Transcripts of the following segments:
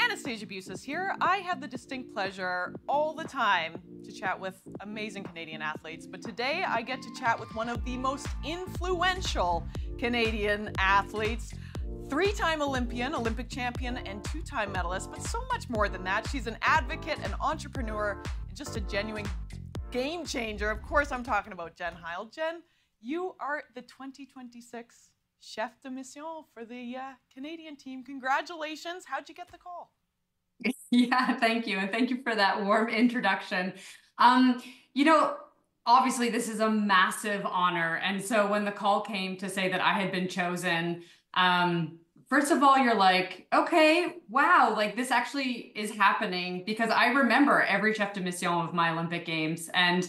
Anastasia Busis here. I have the distinct pleasure all the time to chat with amazing Canadian athletes, but today I get to chat with one of the most influential Canadian athletes, three-time Olympian, Olympic champion, and two-time medalist, but so much more than that. She's an advocate, an entrepreneur, and just a genuine game changer. Of course, I'm talking about Jen Heil. Jen, you are the 2026 chef de mission for the Canadian team. Congratulations. How'd you get the call? Yeah, thank you. And thank you for that warm introduction. Obviously this is a massive honor. And so when the call came to say that I had been chosen, first of all, you're like, okay, wow, like this actually is happening, because I remember every chef de mission of my Olympic Games, and,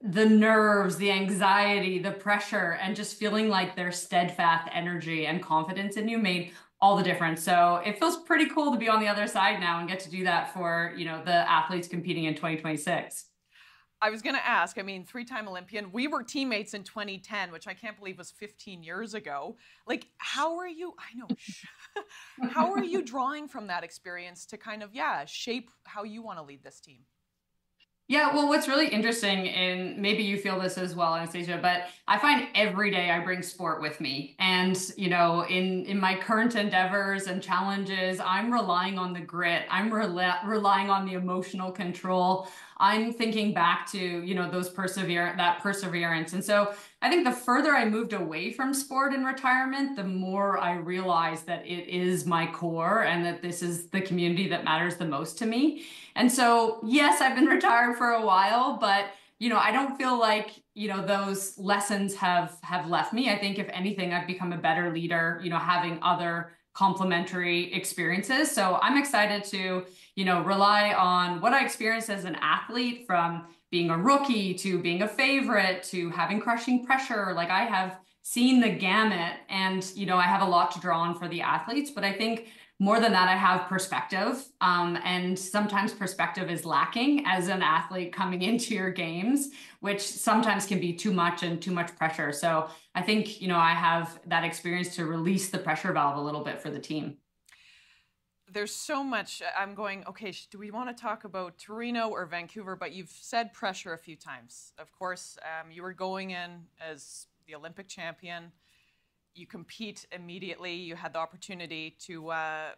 the nerves, the anxiety, the pressure, and just feeling like their steadfast energy and confidence in you made all the difference. So it feels pretty cool to be on the other side now and get to do that for, the athletes competing in 2026. I was going to ask, three-time Olympian. We were teammates in 2010, which I can't believe was 15 years ago. Like, how are you, how are you drawing from that experience to kind of, shape how you want to lead this team? Yeah, well, what's really interesting, and maybe you feel this as well, Anastasia, but I find every day I bring sport with me. And, in my current endeavors and challenges, I'm relying on the grit. I'm relying on the emotional control. I'm thinking back to, that perseverance. And so I think the further I moved away from sport and retirement, the more I realized that it is my core and that this is the community that matters the most to me. And so, yes, I've been retired for a while, but, I don't feel like, those lessons have left me. I think if anything, I've become a better leader, having other complementary experiences. So I'm excited to, rely on what I experienced as an athlete, from being a rookie to being a favorite to having crushing pressure. Like, I have seen the gamut, and, I have a lot to draw on for the athletes, but I think more than that, I have perspective. And sometimes perspective is lacking as an athlete coming into your games, which sometimes can be too much and too much pressure. So I think, I have that experience to release the pressure valve a little bit for the team. There's so much. I'm going, okay, do we want to talk about Torino or Vancouver? But you've said pressure a few times. Of course, you were going in as the Olympic champion. You compete immediately. You had the opportunity to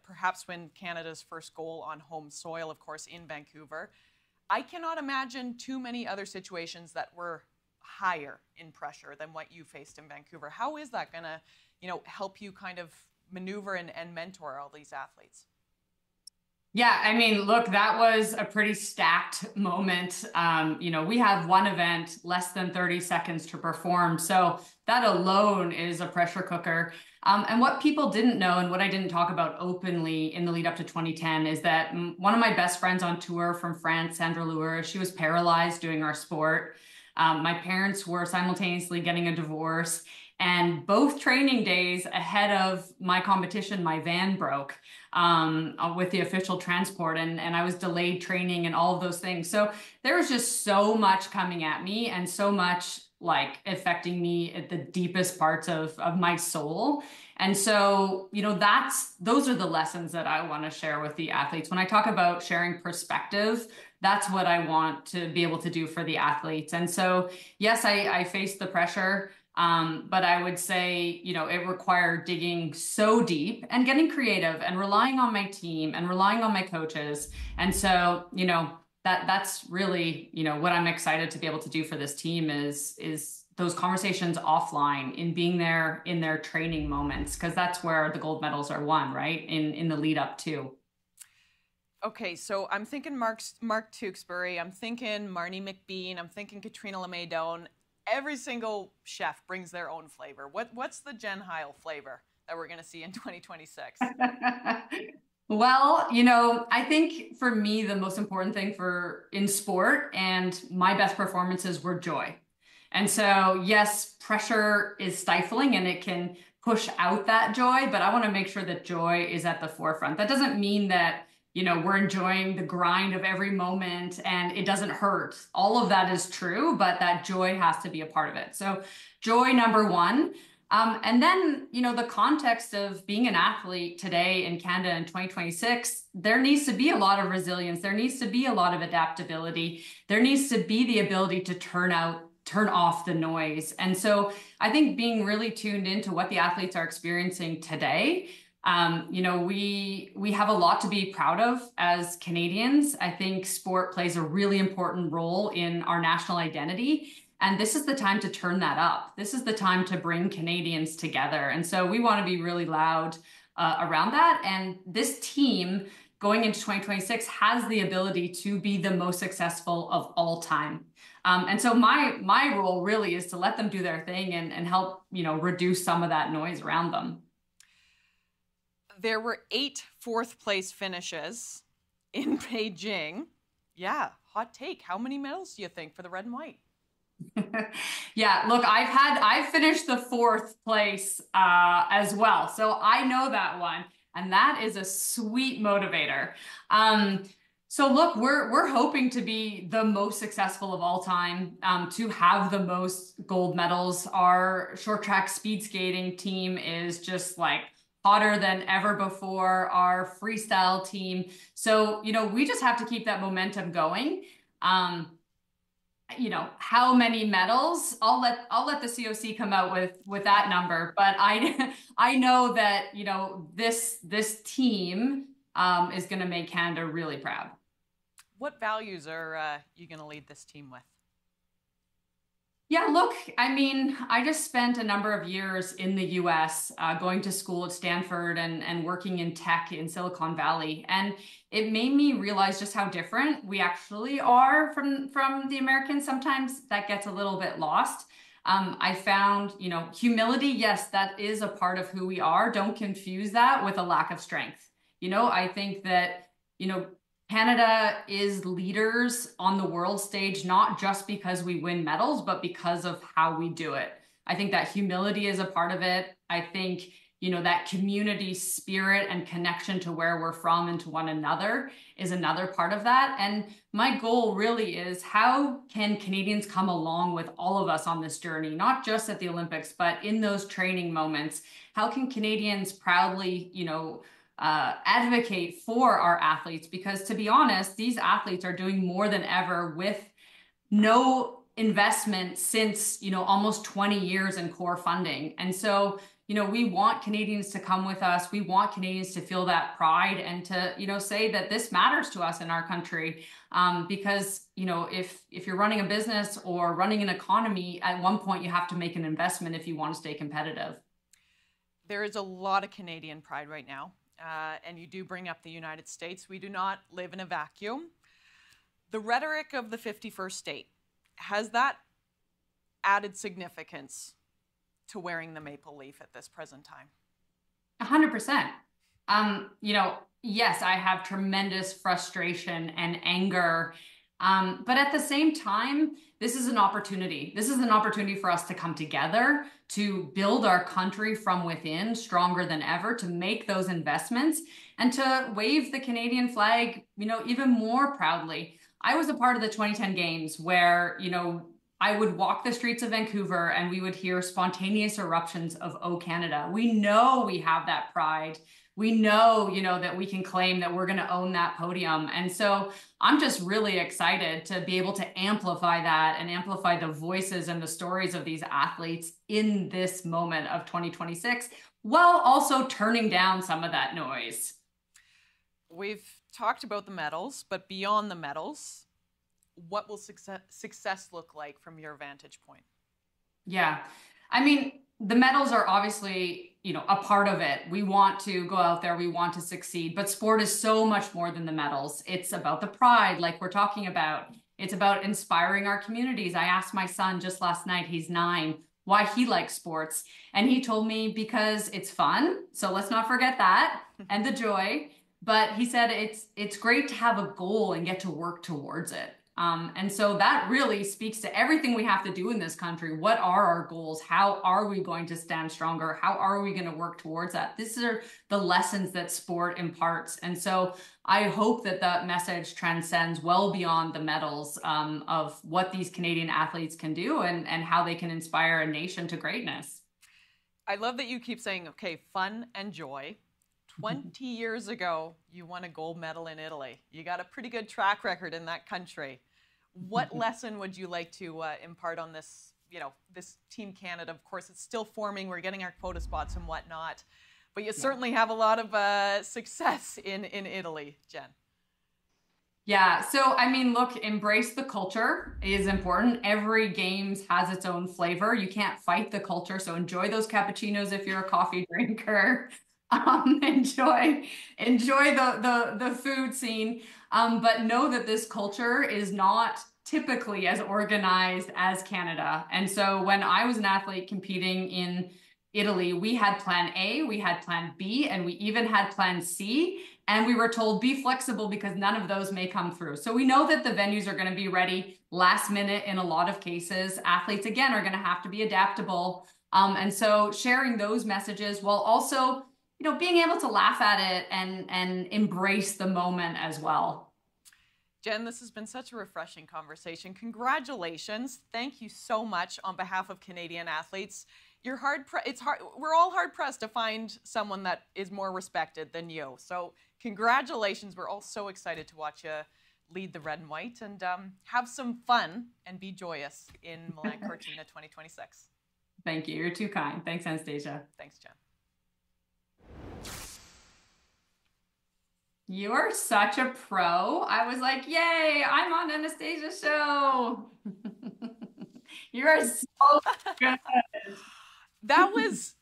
perhaps win Canada's first goal on home soil, of course, in Vancouver. I cannot imagine too many other situations that were higher in pressure than what you faced in Vancouver. How is that going to, help you kind of maneuver and mentor all these athletes? Yeah, look, that was a pretty stacked moment. We have one event, less than 30 seconds to perform. So that alone is a pressure cooker. And what people didn't know, and what I didn't talk about openly in the lead up to 2010, is that one of my best friends on tour from France, Sandra Luer, she was paralyzed doing our sport. My parents were simultaneously getting a divorce. And both training days ahead of my competition, my van broke with the official transport, and I was delayed training and all of those things. So there was just so much coming at me, and so much like affecting me at the deepest parts of my soul. And so, those are the lessons that I want to share with the athletes. When I talk about sharing perspective, that's what I want to be able to do for the athletes. And so, yes, I faced the pressure. But I would say, it required digging so deep and getting creative and relying on my team and relying on my coaches. And so, that's really, what I'm excited to be able to do for this team is those conversations offline, in being there in their training moments, because that's where the gold medals are won, right? In the lead up to. Okay, so I'm thinking Mark Tewksbury, I'm thinking Marnie McBean, I'm thinking Katrina LeMaydon. Every single chef brings their own flavor. What's the Jen Heil flavor that we're going to see in 2026? Well, I think for me, the most important thing in sport and my best performances were joy. And so, yes, pressure is stifling and it can push out that joy, but I want to make sure that joy is at the forefront. That doesn't mean that we're enjoying the grind of every moment and it doesn't hurt. All of that is true, but that joy has to be a part of it. So joy, number one. And then, the context of being an athlete today in Canada in 2026, there needs to be a lot of resilience. There needs to be a lot of adaptability. There needs to be the ability to turn off the noise. And so I think being really tuned into what the athletes are experiencing today, we have a lot to be proud of as Canadians. I think sport plays a really important role in our national identity. And this is the time to turn that up. This is the time to bring Canadians together. And so we want to be really loud around that. And this team going into 2026 has the ability to be the most successful of all time. And so my role really is to let them do their thing and help, reduce some of that noise around them. There were 8 fourth-place finishes in Beijing. Yeah, hot take. How many medals do you think for the red and white? Yeah, look, I've finished the 4th place as well. So I know that one. And that is a sweet motivator. So look, we're hoping to be the most successful of all time, to have the most gold medals. Our short track speed skating team is just like hotter than ever before, our freestyle team. So, we just have to keep that momentum going. How many medals? I'll let the COC come out with that number, but I know that this team is going to make Canada really proud. What values are you going to lead this team with? Yeah, look, I just spent a number of years in the US going to school at Stanford and working in tech in Silicon Valley. And it made me realize just how different we actually are from the Americans. Sometimes that gets a little bit lost. I found, humility, yes, that is a part of who we are. Don't confuse that with a lack of strength. I think that, Canada is leaders on the world stage, not just because we win medals, but because of how we do it. I think that humility is a part of it. I think, that community spirit and connection to where we're from and to one another is another part of that. And my goal really is, how can Canadians come along with all of us on this journey, not just at the Olympics, but in those training moments? How can Canadians proudly, advocate for our athletes? Because to be honest, these athletes are doing more than ever with no investment since, almost 20 years in core funding. And so, we want Canadians to come with us. We want Canadians to feel that pride and to, say that this matters to us in our country. Because, if you're running a business or running an economy, at one point you have to make an investment if you want to stay competitive. There is a lot of Canadian pride right now. And you do bring up the United States. We do not live in a vacuum. The rhetoric of the 51st state, has that added significance to wearing the maple leaf at this present time? 100%. Yes, I have tremendous frustration and anger. But at the same time, this is an opportunity. This is an opportunity for us to come together, to build our country from within stronger than ever, to make those investments and to wave the Canadian flag, even more proudly. I was a part of the 2010 games where, I would walk the streets of Vancouver and we would hear spontaneous eruptions of "Oh, Canada." We know we have that pride. We know, that we can claim that we're going to own that podium. And so I'm just really excited to be able to amplify that and amplify the voices and the stories of these athletes in this moment of 2026, while also turning down some of that noise. We've talked about the medals, but beyond the medals, what will success look like from your vantage point? Yeah. The medals are obviously, a part of it. We want to go out there, we want to succeed, but sport is so much more than the medals. It's about the pride, like we're talking about. It's about inspiring our communities. I asked my son just last night, he's 9, why he likes sports. And he told me because it's fun. So let's not forget that and the joy. But he said it's great to have a goal and get to work towards it. And so that really speaks to everything we have to do in this country. What are our goals? How are we going to stand stronger? How are we going to work towards that? These are the lessons that sport imparts. And so I hope that that message transcends well beyond the medals, of what these Canadian athletes can do and how they can inspire a nation to greatness. I love that you keep saying, okay, fun and joy. 20 years ago, you won a gold medal in Italy. You got a pretty good track record in that country. What lesson would you like to impart on this, this Team Canada? Of course, it's still forming. We're getting our quota spots and whatnot. But you certainly have a lot of success in Italy, Jen. Yeah. So, I mean, look, embrace the culture is important. Every games has its own flavor. You can't fight the culture. So enjoy those cappuccinos if you're a coffee drinker. Enjoy the food scene. But know that this culture is not typically as organized as Canada. And so when I was an athlete competing in Italy, we had plan A, we had plan B, and we even had plan C. And we were told, be flexible because none of those may come through. So we know that the venues are going to be ready last minute in a lot of cases. Athletes, again, are going to have to be adaptable. And so sharing those messages while also, being able to laugh at it and embrace the moment as well. Jen, this has been such a refreshing conversation. Congratulations. Thank you so much on behalf of Canadian athletes. You're we're all hard pressed to find someone that is more respected than you. So congratulations. We're all so excited to watch you lead the red and white, and have some fun and be joyous in Milano Cortina 2026. Thank you. You're too kind. Thanks, Anastasia. Thanks, Jen. You're such a pro. I was like, yay, I'm on Anastasia's show. You are so good. That was